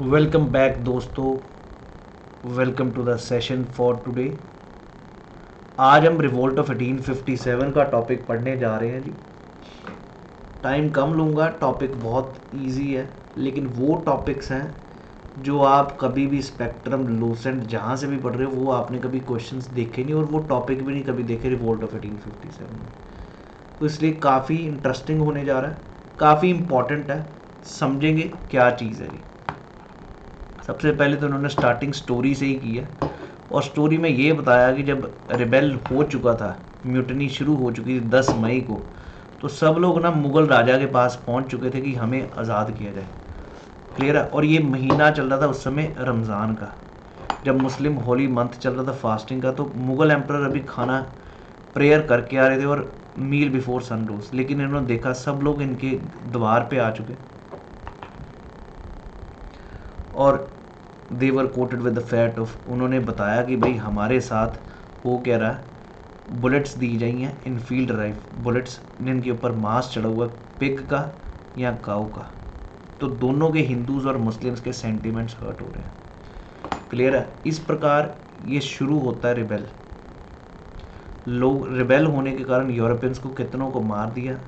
Welcome back दोस्तों, welcome to the session for today. आज हम रिवोल्ट ऑफ 1857 का टॉपिक पढ़ने जा रहे हैं जी। टाइम कम लूँगा, टॉपिक बहुत इजी है, लेकिन वो टॉपिक्स हैं जो आप कभी भी स्पेक्ट्रम, लूसेंट, जहाँ से भी पढ़ रहे हो वो आपने कभी क्वेश्चंस देखे नहीं और वो टॉपिक भी नहीं कभी देखे रिवोल्ट ऑफ 1857 में। तो इसलिए काफ़ी इंटरेस्टिंग होने जा रहा है, काफ़ी इम्पॉर्टेंट है, समझेंगे क्या चीज़ है जी। सबसे पहले तो उन्होंने स्टार्टिंग स्टोरी से ही की है और स्टोरी में ये बताया कि जब रिबेल हो चुका था, म्यूटनी शुरू हो चुकी थी 10 मई को, तो सब लोग ना मुग़ल राजा के पास पहुंच चुके थे कि हमें आज़ाद किया जाए। क्लियर है। और ये महीना चल रहा था उस समय रमज़ान का, जब मुस्लिम होली मंथ चल रहा था फास्टिंग का। तो मुग़ल एम्परर अभी खाना प्रेयर करके आ रहे थे और मील बिफोर सनरोज, लेकिन इन्होंने देखा सब लोग इनके द्वार पे आ चुके और they were coated with the fat of, उन्होंने बताया कि भाई हमारे साथ वो कह रहा है बुलेट्स दी जाई हैं, इन फील्ड राइफ बुलेट्स, जिनके ऊपर मांस चढ़ा हुआ पिग का या काऊ का। तो दोनों के हिंदूज और मुस्लिम्स के सेंटिमेंट्स हर्ट हो रहे हैं। क्लियर है। इस प्रकार ये शुरू होता है रिबेल। लोग रिबेल होने के कारण यूरोपियंस को कितनों को मार दिया।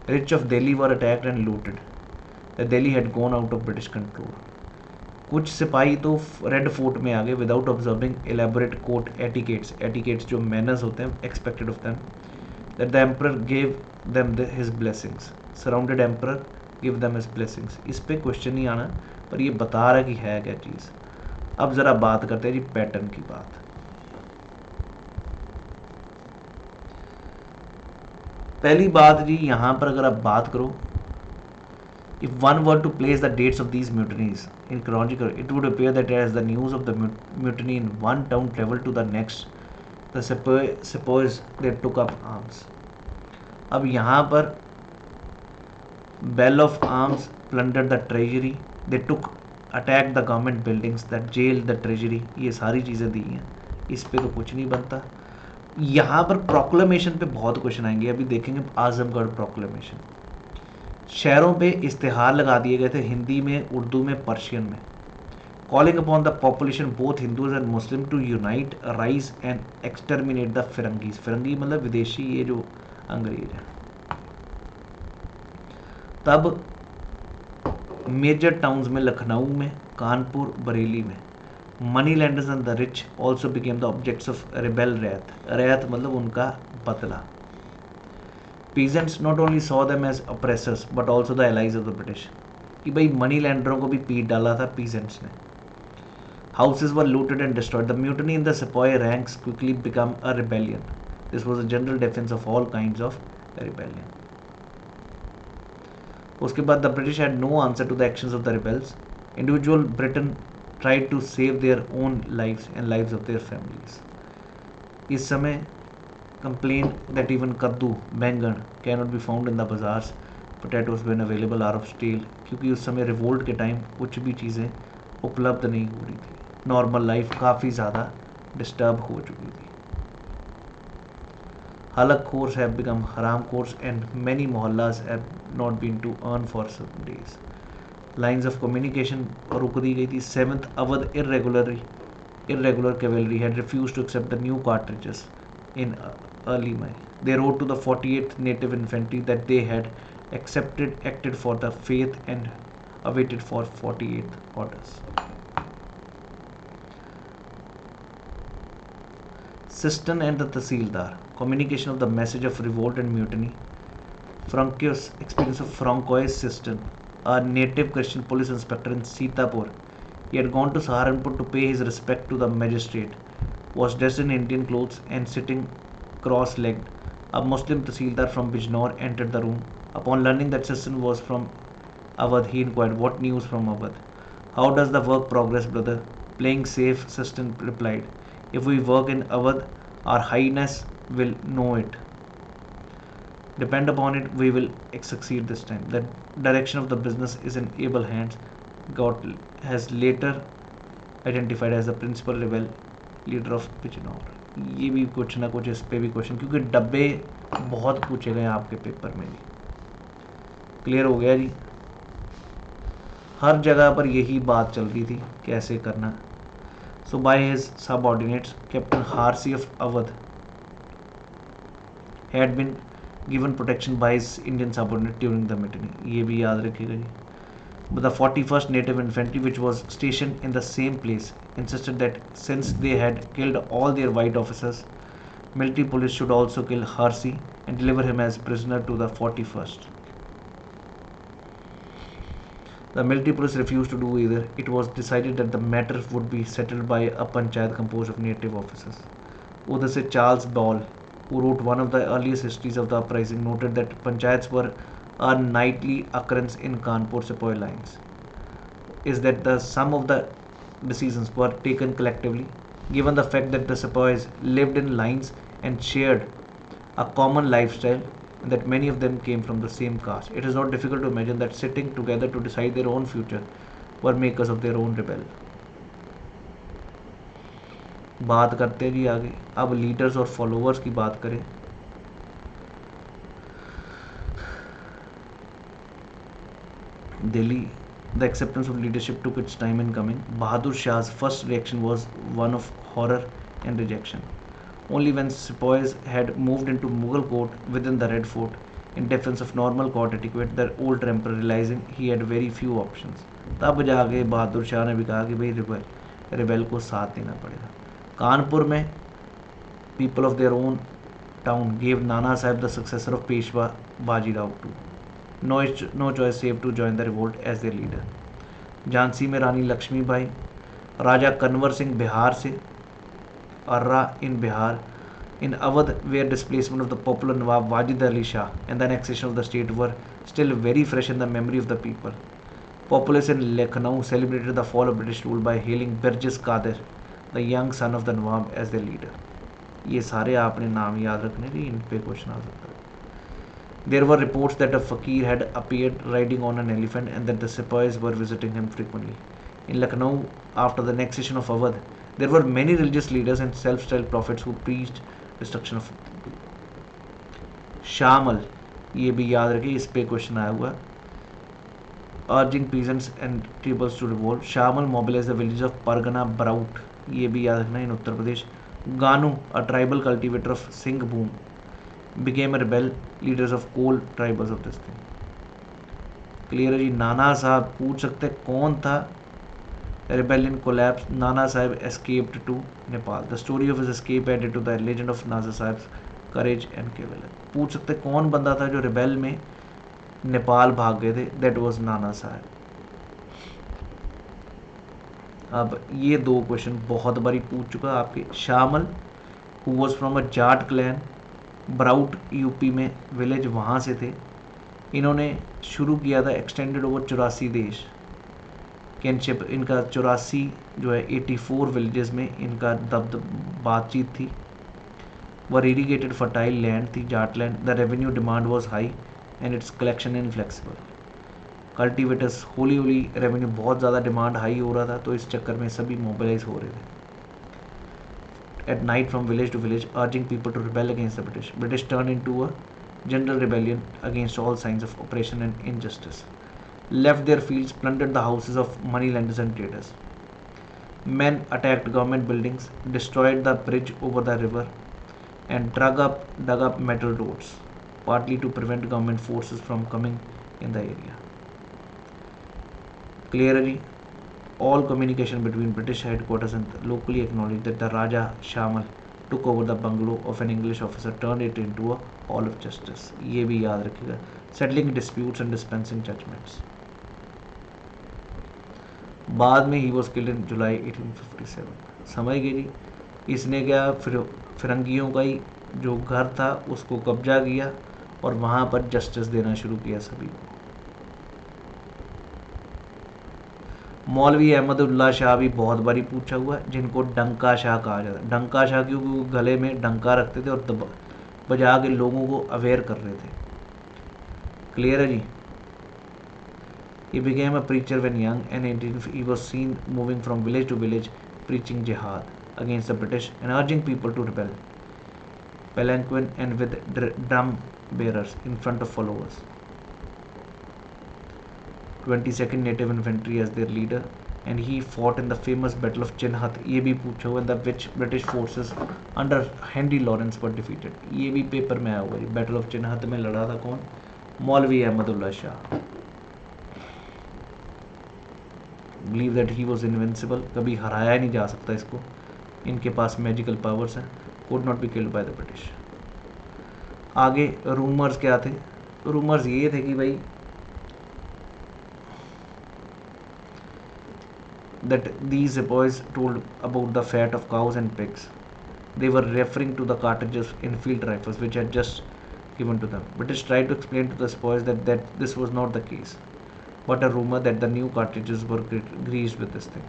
Rich of Delhi were attacked and looted. Delhi had gone out of British control. कुछ सिपाही तो रेड फोर्ट में आ गए without observing elaborate court etiquettes जो मैनर्स होते हैं expected of them, that the emperor give them his blessings. Surrounded emperor give them his blessings. इस पे क्वेश्चन नहीं आना, पर ये बता रहा है कि है क्या चीज़। अब ज़रा बात करते हैं जी पैटर्न की बात। पहली बात जी, यहाँ पर अगर आप बात करो, if one were to place the dates of these mutinies in chronological, it would appear that as the news of the mutiny in one town traveled to the next, the sepoys they took up arms. अब यहाँ पर bell of arms plundered the treasury, they took attacked the government buildings, that jailed the treasury, ये सारी चीज़ें दी हैं। इस पे तो कुछ नहीं बनता। यहाँ पर प्रोक्लेमेशन पे बहुत क्वेश्चन आएंगे, अभी देखेंगे आजमगढ़ प्रोक्लेमेशन। शहरों पे इश्तेहार लगा दिए गए थे हिंदी में, उर्दू में, पर्शियन में, calling upon the population both Hindus and Muslim to unite, rise and exterminate the firangis. फिरंगी मतलब विदेशी, ये जो अंग्रेज हैं। तब मेजर टाउन्स में, लखनऊ में, कानपुर, बरेली में, money lenders and the rich also became the objects of rebel wrath. Wrath मतलब उनका बदला। Peasants not only saw them as oppressors but also the allies of the British, कि भाई मनी लैंडरों को भी पीट डाला था peasants ने। Houses were looted and destroyed. The mutiny in the sepoy ranks quickly became a rebellion. This was a general defense of all kinds of rebellion. उसके बाद the British had no answer to the actions of the rebels. Individual Britain tried to save their own lives and lives of their families. इस समय complain that even kaddu, बैंगन cannot be found in the bazaars, potatoes when available are of stale, क्योंकि उस समय revolt के time कुछ भी चीज़ें उपलब्ध नहीं हो रही थी। नॉर्मल लाइफ काफ़ी ज़्यादा डिस्टर्ब हो चुकी थी। halak course have become haram course and many mohallas have not been to earn for some days. Lines of communication रुक दी गई थी। 7th Awadh irregular cavalry had refused to accept the new cartridges in early May. They wrote to the 48th Native Infantry that they had acted for the faith and awaited for 48th orders. Sistan and the Tahsildar. Communication of the message of revolt and mutiny. Francois experience of Francois Sistan, a native Christian police inspector in Sitapur. He had gone to Saharanpur to pay his respect to the magistrate, was dressed in Indian clothes and sitting cross-legged. A Muslim Tahsildar from Bijnor entered the room. Upon learning that Sistan was from Awadh, he inquired, "What news from Awadh? How does the work progress, brother?" Playing safe, Sistan replied, "If we work in Awadh, our Highness will know it. Depend upon it, we will succeed this time. The direction of the business is in able hands." God has later identified as the principal rebel leader of Bijnor. ये भी कुछ ना कुछ इस पे भी question, क्योंकि डब्बे बहुत पूछे गए आपके पेपर में भी। क्लियर हो गया जी। हर जगह पर यही बात चल रही थी कैसे करना. So by his subordinates, Captain Harsi of Awadh had been given protection by his Indian subordinate during the mutiny. ये भी याद रखिएगा जी. But the 41st Native Infantry, which was stationed in the same place, insisted that since they had killed all their white officers, military police should also kill Harsi and deliver him as prisoner to the 41st. The military police refused to do either. It was decided that the matter would be settled by a panchayat composed of native officers. उधर से Charles Ball, who wrote one of the earliest histories of the uprising, noted that panchayats were a nightly occurrence in Kanpur Sepoy lines. Is that the sum of the decisions were taken collectively, given the fact that the sepoys lived in lines and shared a common lifestyle, and that many of them came from the same caste. It is not difficult to imagine that sitting together to decide their own future were makers of their own rebel. बात करते जी आगे. अब leaders और followers की बात करें. Delhi, the acceptance of leadership took its time in coming. Bahadur Shah's first reaction was one of horror and rejection. Only when sepoys had moved into Mughal court within the Red Fort in defense of normal court etiquette, the old emperor realizing he had very few options, तब जाके बहादुर शाह ने भी कहा कि भाई rebel को साथ देना पड़ेगा. कानपुर में people of their own town gave Nana Sahib, the successor of Peshwa Baji Rao, to no choice save to join the revolt as their leader. Jhansi में रानी लक्ष्मीबाई, राजा कन्वर सिंह बिहार से, Arra in Bihar, in Awadh, where displacement of the popular Nawab Wajid Ali Shah and the annexation of the state were still very fresh in the memory of the people. Populace in Lucknow celebrated the fall of British rule by hailing Birjis Qadir, the young son of the Nawab, as their leader. ये सारे आपने नाम याद रखने जी, इन पे question आ सकता है. There were reports that a fakir had appeared riding on an elephant and that the sepoys were visiting him frequently. In Lucknow, after the annexation of Awadh, there were many religious leaders and self-styled prophets who preached destruction of people. Shamal, ये भी याद रखिए, इस पे question आया हुआ. Urging peasants and tribals to revolt, Shamal mobilized the villages of Pargana Baraut, ये भी याद रखना, in Uttar Pradesh. Ganu, a tribal cultivator of Singhbhum, became a rebel, leaders of Kol tribals of this thing. Clear है जी. नाना साहब पूछ सकते कौन था. Rebellion collapsed. Nana Sahib escaped to Nepal. The story of his escape added to the legend of Nana Sahib's courage and valor. पूछ सकते कौन बंदा था जो रिबेल में नेपाल भाग गए थे. That was Nana Sahib. अब ये दो क्वेश्चन बहुत बारी पूछ चुका आपके. शामल, who was from a Jat clan, brought UP में विलेज, वहाँ से थे. इन्होंने शुरू किया था एक्सटेंडेड ओवर 84 देश. किनशिप इनका 84 जो है 84 विलेजेस में इनका बातचीत थी. वर इरीगेटेड फर्टाइल लैंड थी, Jat land. The revenue demand was high and it's collection inflexible. Cultivators Holi Holi revenue बहुत ज़्यादा डिमांड हाई हो रहा था, तो इस चक्कर में सभी मोबिलाइज हो रहे थे. At night from village to village, urging people to rebel against the British. British turned into a general rebellion against all signs of oppression and injustice. Left their fields, plundered the houses of moneylenders and traders. Men attacked government buildings, destroyed the bridge over the river, and dug up metal roads, partly to prevent government forces from coming in the area. Clearly, all communication between British headquarters and locally acknowledged that the Raja Shamal took over the bungalow of an English officer, turned it into a hall of justice. ये भी याद रखिएगा. Settling disputes and dispensing judgments. बाद में he was killed इन जुलाई 1857. समझ गए जी. इसने क्या फिरंगियों का ही जो घर था उसको कब्जा किया और वहाँ पर जस्टिस देना शुरू किया सभी को. मौलवी अहमदुल्ला शाह भी बहुत बारी पूछा हुआ है, जिनको डंका शाह कहा जाता है. डंका शाह क्योंकि वो गले में डंका रखते थे और बजा के लोगों को अवेयर कर रहे थे. क्लियर है जी. He became a preacher when young, and he was seen moving from village to village preaching jihad against the British and urging people to rebel, palanquin and with drum bearers in front of followers. 22nd Native Infantry as their leader, and he fought in the famous Battle of Chinhat. ये भी पूछो, in the which British forces under Henry Lawrence were defeated. ये भी paper में आया हुआ जी. Battle of Chinhat में लड़ा था कौन? मौलवी Ahmadullah Shah. Believe that he was invincible. कभी हराया नहीं जा सकता इसको. इनके पास मैजिकल पावर्स हैं. Could not be killed by the British. आगे रूमर्स क्या थे? रूमर्स ये थे कि भाई that these sepoys told about the fat of cows and pigs. They were referring to the cartridges in field rifles which had just given to them. British tried to explain to the sepoys that this was not the case, but a rumor that the new cartridges were greased with this thing.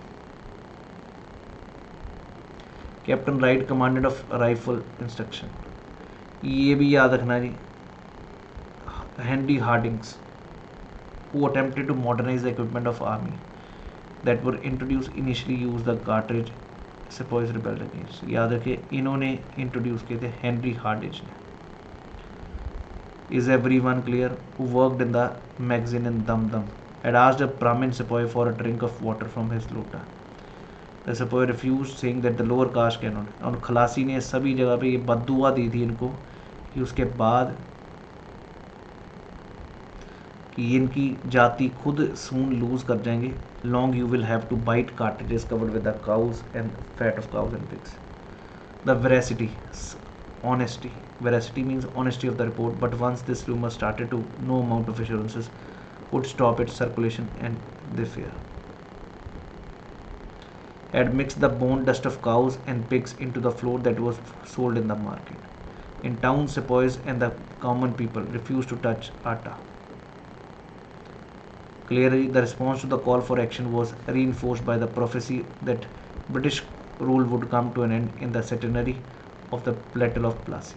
Captain Wright commanded of rifle instruction. ये भी याद रखना जी. Henry Hardings, who attempted to modernize the equipment of army that were introduced initially used the cartridge sepoys rebelled against. याद रखिए इन्होंने introduce किए थे Henry Hardinge ने. Is everyone clear? Who worked in the magazine in Dum Dum had asked a Brahmin sepoy for a drink of water from his lota. The sepoy refused, saying that the lower caste cannot. और खलासी ने सभी जगह पे ये बद्दुआ दी थी इनको कि उसके बाद कि इनकी जाति खुद सून लूज कर जाएंगे. Long you will have to bite cartridges covered with the cows and fat of cows and pigs. The veracity, honesty. Veracity means honesty of the report, but once this rumor started to, no amount of assurances would stop its circulation, and they fear. Had mixed the bone dust of cows and pigs into the flour that was sold in the market. In town, sepoys and the common people refused to touch atta. Clearly, the response to the call for action was reinforced by the prophecy that British rule would come to an end in the centenary of the Battle of Plassey.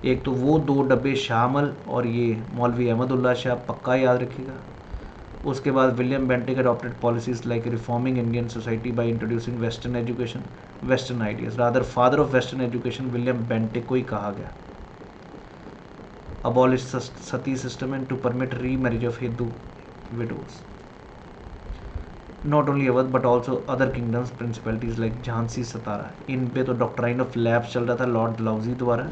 एक तो वो 2 डब्बे शामिल और ये मौलवी अहमदुल्ला शाह पक्का याद रखिएगा. उसके बाद William Bentinck adopted policies like reforming Indian society by introducing Western education, Western ideas. Rather, father of Western education William Bentinck को ही कहा गया. Abolish sati system and to permit remarriage of Hindu widows. Not only Awadh but also other kingdoms, principalities like Jhansi, Satara. इन पे तो doctrine of labs चल रहा था Lord Dalhousie द्वारा.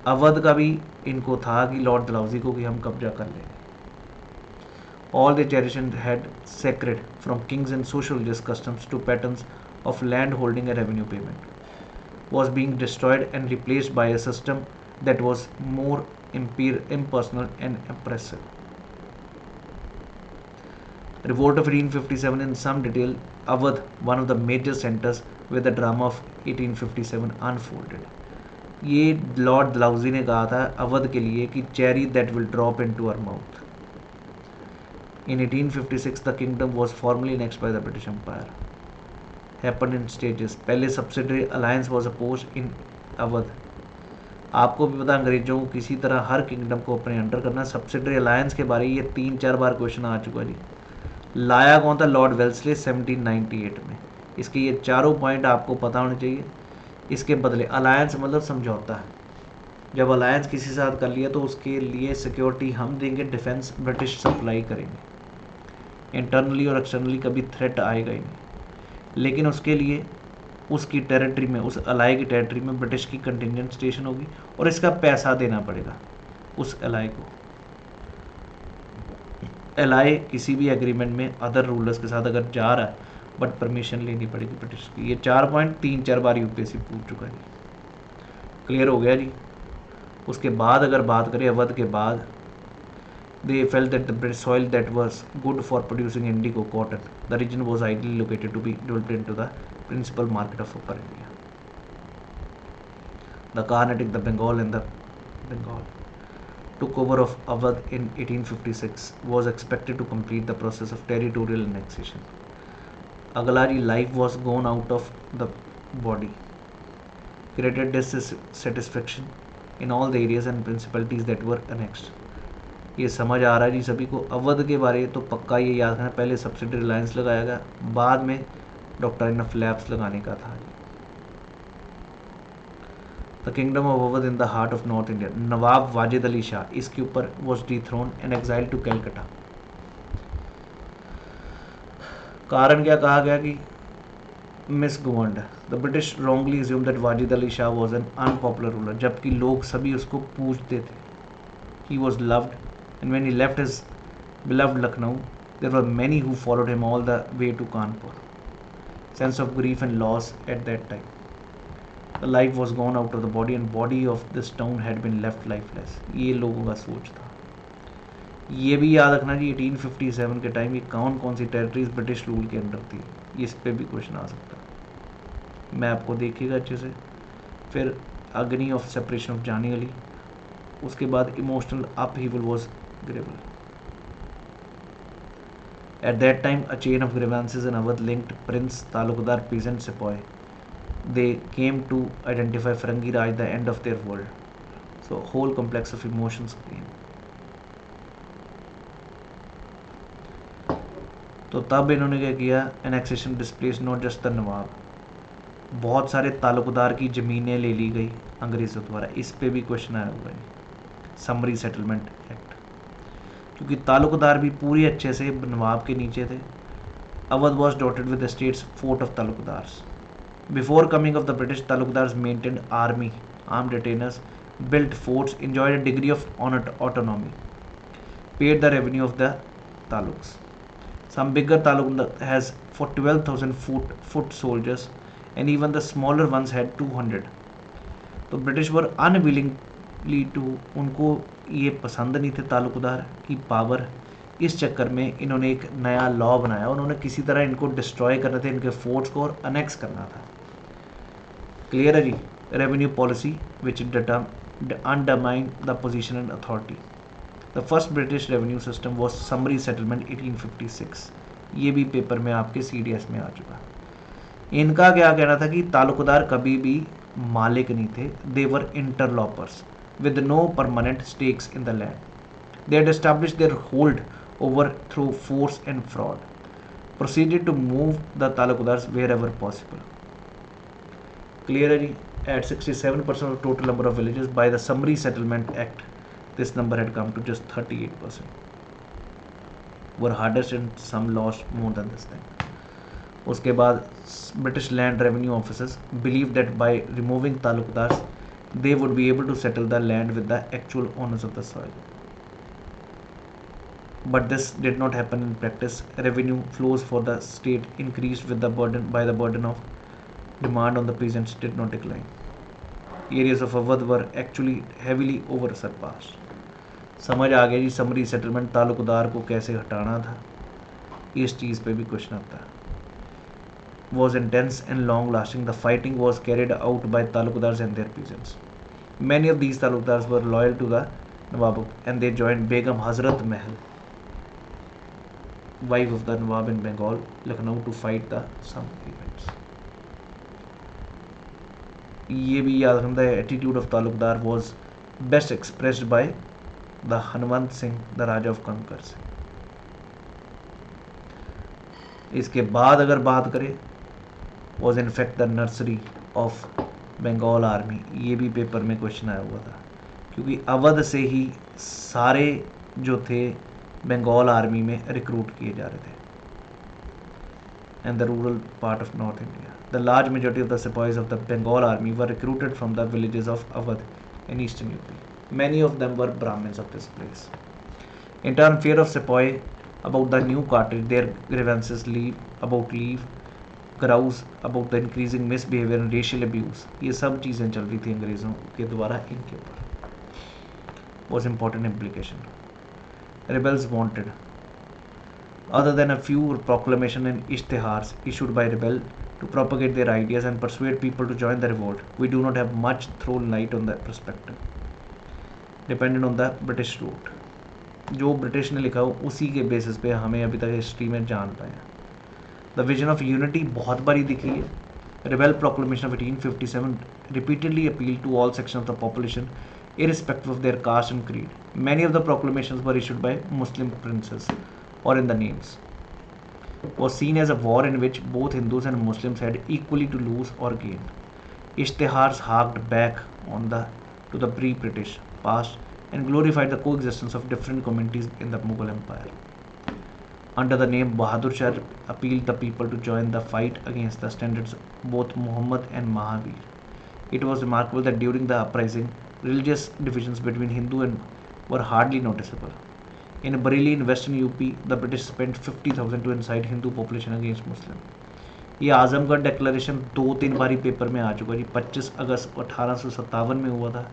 अवध का भी इनको था कि लॉर्ड डलहौजी को कि हम कब्जा कर लेंगे. All they cherished had sacred from kings and social just customs to patterns of land holding and revenue payment was being destroyed and replaced by a system that was more impersonal and oppressive. Revolt of 1857 in some detail. Awadh, one of the major centers where the drama of 1857 unfolded. ये Lord Dalhousie ने कहा था अवध के लिए कि cherry that will drop into our mouth. In 1856 the kingdom was formally annexed by the British Empire. Happened in stages. पहले subsidiary alliance was opposed in Awadh. आपको भी पता अंग्रेजों को किसी तरह हर किंगडम को अपने अंडर करना. सब्सिडरी अलायंस के बारे ये 3-4 बार क्वेश्चन आ चुका है जी. लाया कौन था? लॉर्ड वेल्सले 1798 में. इसके ये चारों पॉइंट आपको पता होने चाहिए. इसके बदले अलायंस मतलब समझौता है. जब अलायंस किसी के साथ कर लिया तो उसके लिए सिक्योरिटी हम देंगे, डिफेंस ब्रिटिश सप्लाई करेंगे. इंटरनली और एक्सटर्नली कभी थ्रेट आएगा ही नहीं, लेकिन उसके लिए उसकी टेरिटरी में, उस अलाय की टेरिटरी में ब्रिटिश की कंटिजेंट स्टेशन होगी और इसका पैसा देना पड़ेगा उस अलाय को. अलाय किसी भी एग्रीमेंट में अदर रूलर्स के साथ अगर जा रहा है बट परमिशन लेनी पड़ेगी ब्रिटिश की. ये 4 पॉइंट 3-4 बार यूपीएससी पूछ चुका है जी. क्लियर हो गया जी. उसके बाद अगर बात करें अवध के बाद, they felt that the British soil that was good for producing indigo cotton, the region was ideally located to be developed into the principal market of Upper India. The Carnatic, the Bengal and the Bengal took over of Awadh in 1856 was expected to complete the process of territorial annexation. Agalari life was gone out of the body, created dissatisfaction in all the areas and principalities that were annexed. ये समझ आ रहा है जी सभी को. अवध के बारे तो पक्का ये याद रखना, पहले सब्सिडरी अलायंस लगाया गया, बाद में डॉक्ट्राइन ऑफ लैब्स लगाने का था. The kingdom of Awadh in the heart of north India. Nawab Wajid Ali Shah इसके ऊपर was dethrone and exile to Calcutta. कारण क्या कहा गया कि misgoverned. The British wrongly assume that Wajid Ali Shah was an unpopular ruler, जबकि लोग सभी उसको पूजते थे. He was loved and when he left his beloved Lucknow, there were many who followed him all the way to Kanpur. Sense of grief and loss at that time. The life was gone out of the body and body of this town had been left lifeless. ये लोगों का सोच था. ये भी याद रखना जी 1857 के टाइम ये कौन कौन सी टेरिटरीज ब्रिटिश रूल के अंडर थी, इस पे भी क्वेश्चन आ सकता है. मैं आपको देखिएगा अच्छे से. फिर agony of separation of जानी अली, उसके बाद emotional upheaval was Greville. At that time, a chain of grievances in Awadh linked Prince, Talukdar, peasant, sepoy. They came to identify Farangi Raj the end of their world. So, whole complex of emotions came. तो तब इन्होंने क्या किया? Annexation displaced not just the नवाब, बहुत सारे तालुकदार की ज़मीनें ले ली गई अंग्रेज़ों द्वारा. इस पे भी क्वेश्चन आया हुआ है. समरी सेटलमेंट एक्ट, क्योंकि तालुकदार भी पूरी अच्छे से नवाब के नीचे थे. Awadh was dotted with the states fort of taluqdars. Before coming of the British, taluqdars maintained army, armed retainers, built forts, enjoyed a degree of autonomy, paid the revenue of the taluks. Some bigger taluk has for 12,000 foot soldiers, and even the smaller ones had 200. तो British were unwillingly to, उनको ये पसंद नहीं थे तालुकदार की power. इस चक्कर में इन्होंने एक नया लॉ बनाया. उन्होंने किसी तरह इनको डिस्ट्रॉय करना था, इनके फोर्ट्स को, और अनेक्स करना था. क्लियर है जी. Revenue policy which undermine the position and authority. The first British revenue system was summary settlement 1856. ये भी पेपर में आपके CDS में आ चुका. इनका क्या कहना था कि तालुकदार कभी भी मालिक नहीं थे. दे वर इंटरलॉपर्स with no permanent stakes in the land. They had established their hold over through force and fraud. Proceeded to move the talukdars wherever possible. Clear है जी. At 67% of total number of villages by the Summary Settlement Act, this number had come to just 38%. Were hardest and some lost more than this thing. उसके बाद British land revenue officers believed that by removing talukdars, they would be able to settle the land with the actual owners of the soil. But this did not happen in practice. Revenue flows for the state increased with the burden of demand on the peasants did not decline. Areas of Awadh were actually heavily over surpassed. समझ आ गया जी. Summary settlement Talukdar को कैसे हटाना था, इस चीज़ पे भी question आता है. Was intense and long lasting. The fighting was carried out by talukdars and their peasants. Many of these talukdars were loyal to the Nawab and they joined Begum Hazrat Mahal, wife of the Nawab in Bengal, Lucknow, to fight the some events. ये भी याद रखना. The attitude of talukdar was best expressed by the Hanwant Singh, the Raja of Kankar Singh. इसके बाद अगर बात करें, was in fact the nursery of Bengal army. ये भी पेपर में क्वेश्चन आया हुआ था, क्योंकि अवध से ही सारे जो थे बंगाल आर्मी में रिक्रूट किए जा रहे थे. And the rural part of north India. The large majority of the sipahis of the Bengal army were recruited from the villages of Awadh in eastern UP. Many of them were Brahmins of this place. In turn, fear of sepoy about the new cartridge, their grievances leave, grouse about the increasing misbehavior and racial abuse. ये सब चीज़ें चल रही थी अंग्रेज़ों के द्वारा इनके ऊपर. Was important implication. Rebels wanted, other than a few proclamation and ishtihars issued by rebel to propagate their ideas and persuade people to join the revolt, we do not have much throw light on the perspective. Dependent on the British route. जो British ने लिखा हो उसी के basis पे हमें अभी तक हिस्ट्री में जान पाए. द विजन ऑफ यूनिटी बहुत बारी दिखी है. Rebel proclamation of 1857 repeatedly appeal to all section of the population irrespective of their caste and creed. Many of the proclamations were issued by Muslim princes or in the names. Was seen as a war in which both Hindus and Muslims had equally to lose or gain. Ishtihar's harked back on to the pre-British past and glorified the coexistence of different communities in the Mughal Empire. Under the name Bahadur Shah appealed the people to join the fight against the standards of both Muhammad and Mahavir. It was remarkable that during the uprising, religious divisions between Hindu and were hardly noticeable. In Bareilly in western UP, the British spent 50,000 to incite Hindu population against Muslim. ये Azamgarh declaration 2-3 बारी paper में आ चुका है जी. 25 अगस्त 1857 में हुआ था.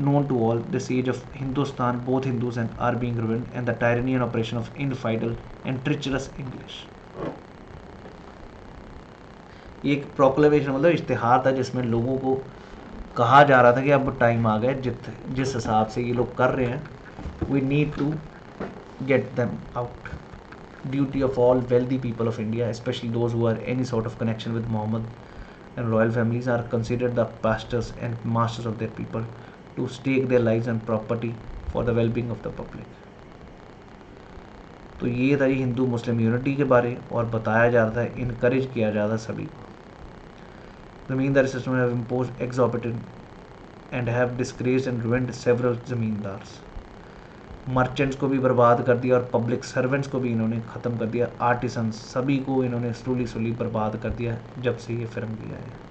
Known to all, this age of Hindustan, both Hindus and are being ruined, and the tyranny and oppression of infidel and treacherous English. ये एक प्रोक्लेमेशन मतलब इश्तिहार था जिसमें लोगों को कहा जा रहा था कि अब टाइम आ गया, जिस हिसाब से ये लोग कर रहे हैं, we need to get them out. Duty of all wealthy people of India, especially those who are any sort of connection with Muhammad and royal families, are considered the pastors and masters of their people, to stake their lives and property for the well-being of the public. तो ये था Hindu Muslim unity के बारे, और बताया जा रहा था, इनकरेज किया जा रहा था सभी को. Zamindari system have imposed exorbitant and have disgraced and ruined several zamindars. Merchants को भी बर्बाद कर दिया और पब्लिक सर्वेंट्स को भी इन्होंने ख़त्म कर दिया. आर्टिसंस सभी को इन्होंने स्लोली बर्बाद कर दिया जब से ये फिल्म किया है.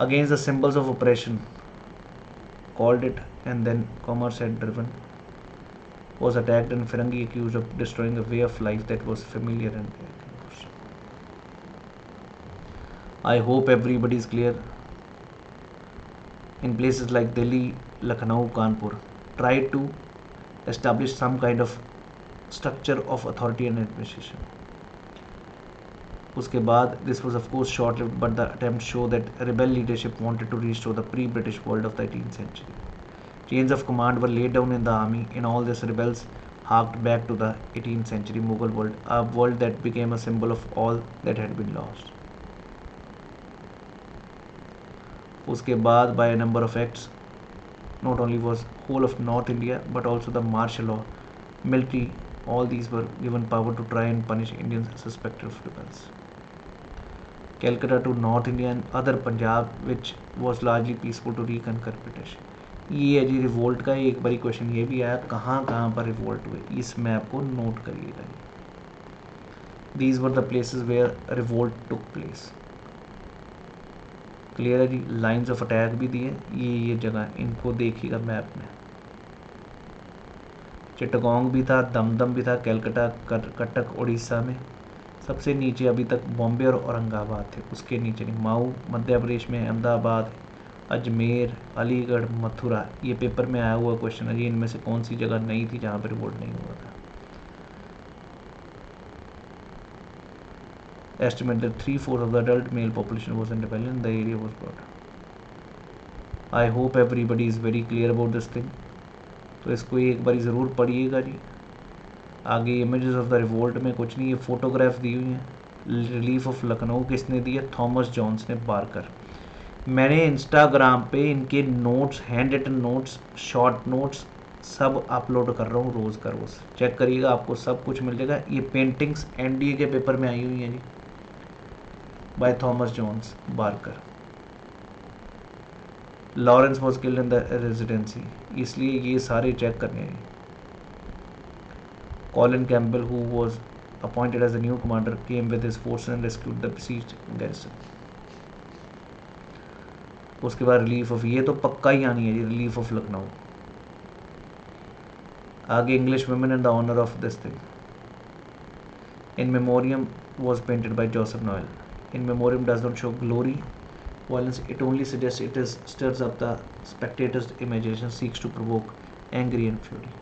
Against the symbols of oppression, called it, and then commerce had driven, was attacked, and Firangi accused of destroying a way of life that was familiar and I hope everybody is clear. In places like Delhi, Lucknow, Kanpur, try to establish some kind of structure of authority and administration. उसके बाद this was of course short-lived, but the attempt show that rebel leadership wanted to restore the pre-British world of the 18th century. Chains of command were laid down in the army. In all this, rebels harked back to the 18th century Mughal world, a world that became a symbol of all that had been lost. उसके बाद by a number of acts, not only was whole of North India but also the martial law, military, all these were given power to try and punish Indians suspected of rebels. Calcutta to North India and other Punjab, which was largely peaceful, to reconquer British. ये है जी revolt का. एक बारी question ये भी आया, कहाँ पर रिवोल्ट हुए, इस मैप को नोट करिएगा. These were the places where revolt took place. Clear है जी. लाइन्स ऑफ अटैक भी दिए, ये जगह, इनको देखिएगा मैप में. चिटगांव भी था, दमदम भी था, कलकत्ता, कटक उड़ीसा में. सबसे नीचे अभी तक बॉम्बे और औरंगाबाद थे. उसके नीचे नहीं, माऊ मध्य प्रदेश में, अहमदाबाद, अजमेर, अलीगढ़, मथुरा. ये पेपर में आया हुआ क्वेश्चन है जी. इनमें से कौन सी जगह नहीं थी जहाँ पर रिवोल्ट नहीं हुआ था. Estimate that 3/4 of the adult male population was in rebellion. The area was brought. I hope everybody is very clear about this thing. तो इसको एक बारी ज़रूर पढ़िएगा जी. आगे इमेजेस ऑफ द रिवोल्ट में कुछ नहीं, ये फोटोग्राफ दी हुई हैं. रिलीफ ऑफ लखनऊ किसने दी है? थॉमस जॉन्स ने, बारकर. मैंने इंस्टाग्राम पे इनके notes, hand written notes, short notes सब अपलोड कर रहा हूँ रोज़ का रोज़. चेक करिएगा, आपको सब कुछ मिल जाएगा. ये पेंटिंग्स एनडीए के पेपर में आई हुई हैं जी, by Thomas Jones, Barker. Lawrence was killed in the residency, इसलिए ये सारे चेक करने हैं. Colin Campbell, who was appointed as the new commander, came with his force and rescued the besieged garrison. उसके बाद रिलीफ ऑफ, ये तो पक्का ही आनी है जी, रिलीफ ऑफ लखनऊ. आगे English women in the honour of this thing. In Memoriam was painted by Joseph Noel. In Memoriam does not show glory, violence, it only suggests it is stirs up the spectator's imagination, seeks to provoke angry and fury.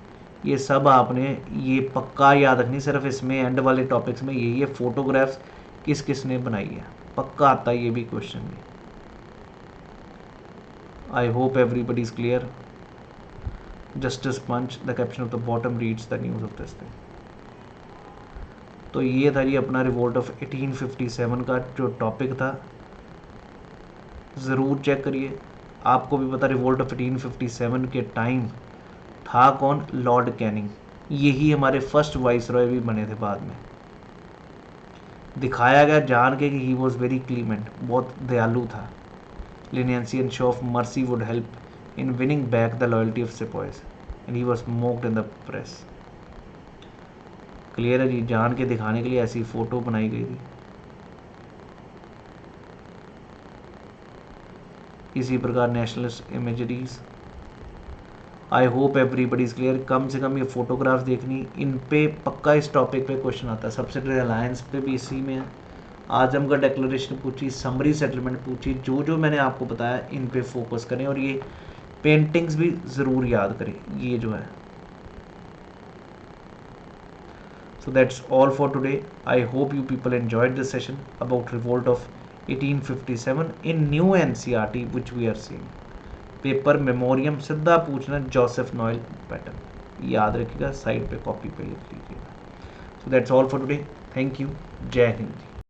ये सब आपने ये पक्का याद रखनी. सिर्फ इसमें and वाले टॉपिक्स में ये फोटोग्राफ्स किस किस ने बनाई है, पक्का आता है ये भी क्वेश्चन में. I hope everybody is clear. Justice Punch, the caption of the bottom reads the news of this thing. तो ये था जी अपना रिवोल्ट ऑफ 1857 का जो टॉपिक था. ज़रूर चेक करिए. आपको भी पता रिवोल्ट ऑफ 1857 के टाइम था कौन? Lord Canning. यही हमारे फर्स्ट वाइस रॉय भी बने थे बाद में. दिखाया गया जान के कि ही वॉज वेरी क्लीमेंट, बहुत दयालु था. Leniency and show of mercy would help in winning back the loyalty of sepoys, and he was mocked in the press. Clear है जी, जान के दिखाने के लिए ऐसी फोटो बनाई गई थी. इसी प्रकार nationalist imageries. I hope everybody is clear. कम से कम ये फोटोग्राफ्स देखनी, इन पे पक्का इस टॉपिक पे क्वेश्चन आता है. सब्सिडरी अलायंस पे भी इसी में है. आजमगढ़ डिक्लेरेशन पूछी, समरी सेटलमेंट पूछी. जो जो मैंने आपको बताया इन पे फोकस करें, और ये पेंटिंग्स भी ज़रूर याद करें, ये जो है. So that's all for today. I hope you people enjoyed this session about revolt of 1857 in new NCERT which we are seeing. Paper memoriam सीधा पूछना जोसेफ नॉयल पैटर्न, याद रखिएगा, साइड पे कॉपी पे लिख लीजिएगा. So that's all for today. Thank you. जय हिंद.